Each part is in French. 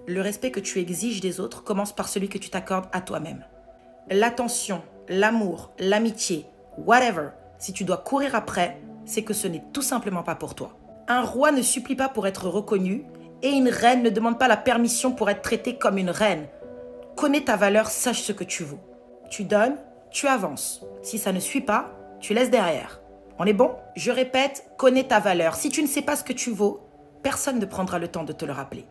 Le respect que tu exiges des autres commence par celui que tu t'accordes à toi-même. L'attention, l'amour, l'amitié, whatever, si tu dois courir après, c'est que ce n'est tout simplement pas pour toi. Un roi ne supplie pas pour être reconnu et une reine ne demande pas la permission pour être traitée comme une reine. Connais ta valeur, sache ce que tu vaux. Tu donnes, tu avances. Si ça ne suit pas, tu laisses derrière. On est bon? Je répète, connais ta valeur. Si tu ne sais pas ce que tu vaux, personne ne prendra le temps de te le rappeler.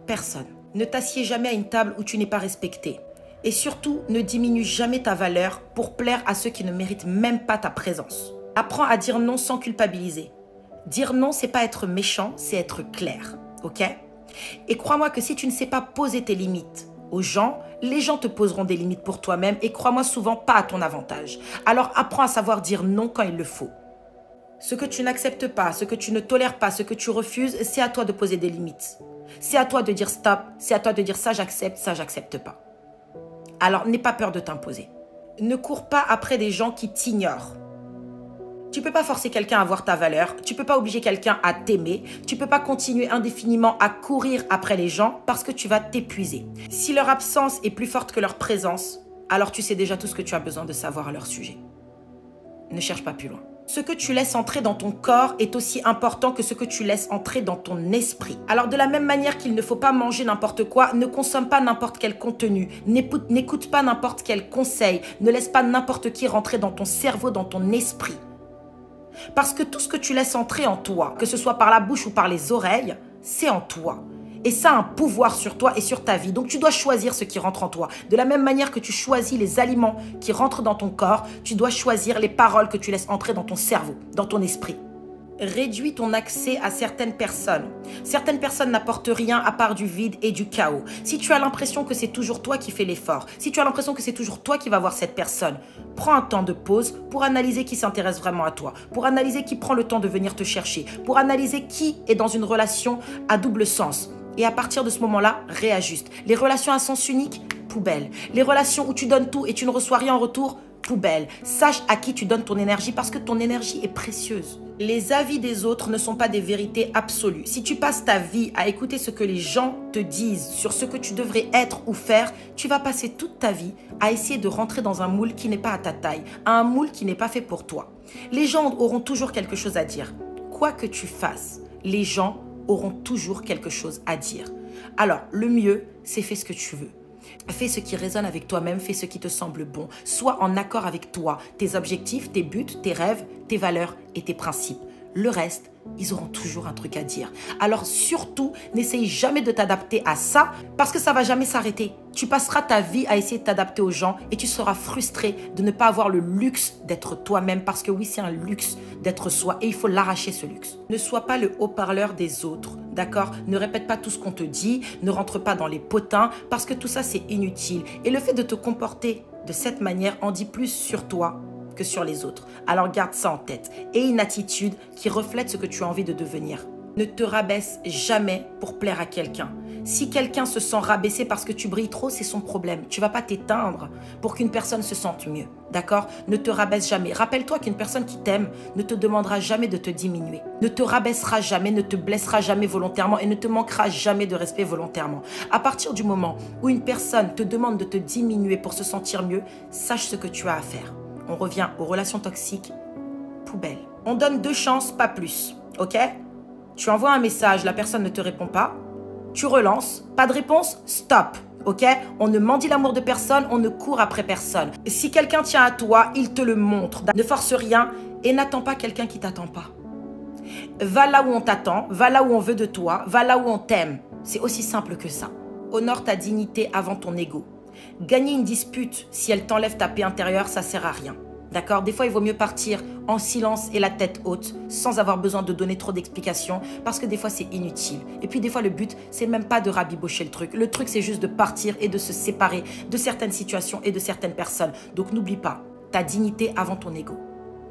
Personne. Ne t'assieds jamais à une table où tu n'es pas respecté. Et surtout, ne diminue jamais ta valeur pour plaire à ceux qui ne méritent même pas ta présence. Apprends à dire non sans culpabiliser. Dire non, c'est pas être méchant, c'est être clair. Ok? Et crois-moi que si tu ne sais pas poser tes limites aux gens, les gens te poseront des limites pour toi-même et crois-moi souvent pas à ton avantage. Alors apprends à savoir dire non quand il le faut. Ce que tu n'acceptes pas, ce que tu ne tolères pas, ce que tu refuses, c'est à toi de poser des limites. C'est à toi de dire stop, c'est à toi de dire ça j'accepte pas. Alors n'aie pas peur de t'imposer. Ne cours pas après des gens qui t'ignorent. Tu ne peux pas forcer quelqu'un à voir ta valeur, tu ne peux pas obliger quelqu'un à t'aimer, tu ne peux pas continuer indéfiniment à courir après les gens parce que tu vas t'épuiser. Si leur absence est plus forte que leur présence, alors tu sais déjà tout ce que tu as besoin de savoir à leur sujet. Ne cherche pas plus loin. Ce que tu laisses entrer dans ton corps est aussi important que ce que tu laisses entrer dans ton esprit. Alors de la même manière qu'il ne faut pas manger n'importe quoi, ne consomme pas n'importe quel contenu, n'écoute pas n'importe quel conseil, ne laisse pas n'importe qui rentrer dans ton cerveau, dans ton esprit. Parce que tout ce que tu laisses entrer en toi, que ce soit par la bouche ou par les oreilles, c'est en toi. Et ça a un pouvoir sur toi et sur ta vie. Donc tu dois choisir ce qui rentre en toi. De la même manière que tu choisis les aliments qui rentrent dans ton corps, tu dois choisir les paroles que tu laisses entrer dans ton cerveau, dans ton esprit. Réduis ton accès à certaines personnes. Certaines personnes n'apportent rien à part du vide et du chaos. Si tu as l'impression que c'est toujours toi qui fais l'effort, si tu as l'impression que c'est toujours toi qui vas voir cette personne, prends un temps de pause pour analyser qui s'intéresse vraiment à toi, pour analyser qui prend le temps de venir te chercher, pour analyser qui est dans une relation à double sens. Et à partir de ce moment-là, réajuste. Les relations à sens unique, poubelle. Les relations où tu donnes tout et tu ne reçois rien en retour, poubelle. Sache à qui tu donnes ton énergie parce que ton énergie est précieuse. Les avis des autres ne sont pas des vérités absolues. Si tu passes ta vie à écouter ce que les gens te disent sur ce que tu devrais être ou faire, tu vas passer toute ta vie à essayer de rentrer dans un moule qui n'est pas à ta taille, un moule qui n'est pas fait pour toi. Les gens auront toujours quelque chose à dire. Quoi que tu fasses, les gens auront toujours quelque chose à dire. Alors, le mieux, c'est fais ce que tu veux. Fais ce qui résonne avec toi-même, fais ce qui te semble bon. Sois en accord avec toi, tes objectifs, tes buts, tes rêves, tes valeurs et tes principes. Le reste, ils auront toujours un truc à dire. Alors surtout, n'essaye jamais de t'adapter à ça parce que ça va jamais s'arrêter. Tu passeras ta vie à essayer de t'adapter aux gens et tu seras frustré de ne pas avoir le luxe d'être toi-même parce que oui, c'est un luxe d'être soi et il faut l'arracher ce luxe. Ne sois pas le haut-parleur des autres, d'accord? Ne répète pas tout ce qu'on te dit, ne rentre pas dans les potins parce que tout ça, c'est inutile. Et le fait de te comporter de cette manière en dit plus sur toi que sur les autres. Alors garde ça en tête. Et une attitude qui reflète ce que tu as envie de devenir. Ne te rabaisse jamais pour plaire à quelqu'un. Si quelqu'un se sent rabaissé parce que tu brilles trop, c'est son problème. Tu ne vas pas t'éteindre pour qu'une personne se sente mieux. D'accord? Ne te rabaisse jamais. Rappelle-toi qu'une personne qui t'aime ne te demandera jamais de te diminuer. Ne te rabaissera jamais, ne te blessera jamais volontairement et ne te manquera jamais de respect volontairement. À partir du moment où une personne te demande de te diminuer pour se sentir mieux, sache ce que tu as à faire. On revient aux relations toxiques, poubelle. On donne 2 chances, pas plus, ok? Tu envoies un message, la personne ne te répond pas. Tu relances, pas de réponse, stop, ok? On ne mendie l'amour de personne, on ne court après personne. Si quelqu'un tient à toi, il te le montre. Ne force rien et n'attends pas quelqu'un qui t'attend pas. Va là où on t'attend, va là où on veut de toi, va là où on t'aime. C'est aussi simple que ça. Honore ta dignité avant ton ego. Gagner une dispute, si elle t'enlève ta paix intérieure, ça sert à rien. D'accord? Des fois, il vaut mieux partir en silence et la tête haute, sans avoir besoin de donner trop d'explications, parce que des fois, c'est inutile. Et puis, des fois, le but, c'est même pas de rabibocher le truc. Le truc, c'est juste de partir et de se séparer de certaines situations et de certaines personnes. Donc, n'oublie pas, ta dignité avant ton ego.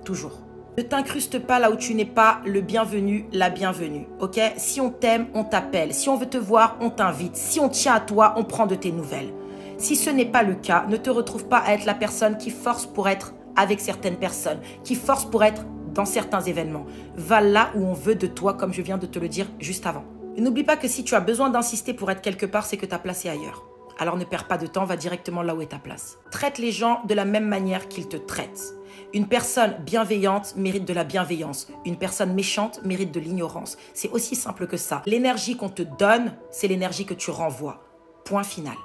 Toujours. Ne t'incruste pas là où tu n'es pas le bienvenu, la bienvenue, ok? Si on t'aime, on t'appelle. Si on veut te voir, on t'invite. Si on tient à toi, on prend de tes nouvelles. Si ce n'est pas le cas, ne te retrouve pas à être la personne qui force pour être avec certaines personnes, qui force pour être dans certains événements. Va là où on veut de toi, comme je viens de te le dire juste avant. Et n'oublie pas que si tu as besoin d'insister pour être quelque part, c'est que ta place est ailleurs. Alors ne perds pas de temps, va directement là où est ta place. Traite les gens de la même manière qu'ils te traitent. Une personne bienveillante mérite de la bienveillance. Une personne méchante mérite de l'ignorance. C'est aussi simple que ça. L'énergie qu'on te donne, c'est l'énergie que tu renvoies. Point final.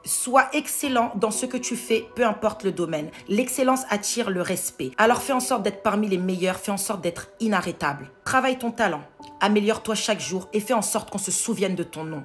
Sois excellent dans ce que tu fais, peu importe le domaine. L'excellence attire le respect. Alors fais en sorte d'être parmi les meilleurs, fais en sorte d'être inarrêtable. Travaille ton talent, améliore-toi chaque jour et fais en sorte qu'on se souvienne de ton nom.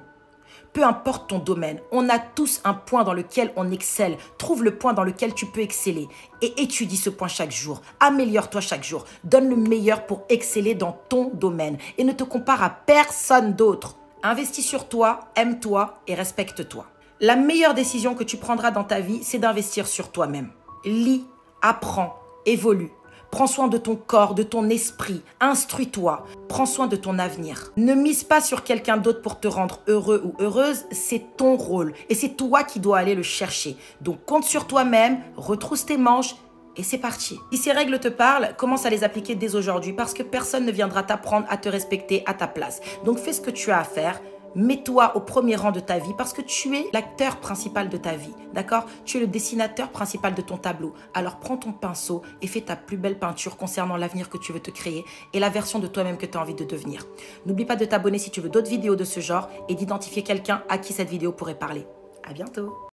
Peu importe ton domaine, on a tous un point dans lequel on excelle. Trouve le point dans lequel tu peux exceller et étudie ce point chaque jour. Améliore-toi chaque jour. Donne le meilleur pour exceller dans ton domaine et ne te compare à personne d'autre. Investis sur toi, aime-toi et respecte-toi. La meilleure décision que tu prendras dans ta vie, c'est d'investir sur toi-même. Lis, apprends, évolue. Prends soin de ton corps, de ton esprit. Instruis-toi. Prends soin de ton avenir. Ne mise pas sur quelqu'un d'autre pour te rendre heureux ou heureuse. C'est ton rôle et c'est toi qui dois aller le chercher. Donc compte sur toi-même, retrousse tes manches et c'est parti. Si ces règles te parlent, commence à les appliquer dès aujourd'hui parce que personne ne viendra t'apprendre à te respecter à ta place. Donc fais ce que tu as à faire. Mets-toi au premier rang de ta vie parce que tu es l'acteur principal de ta vie, d'accord? Tu es le dessinateur principal de ton tableau. Alors prends ton pinceau et fais ta plus belle peinture concernant l'avenir que tu veux te créer et la version de toi-même que tu as envie de devenir. N'oublie pas de t'abonner si tu veux d'autres vidéos de ce genre et d'identifier quelqu'un à qui cette vidéo pourrait parler. À bientôt!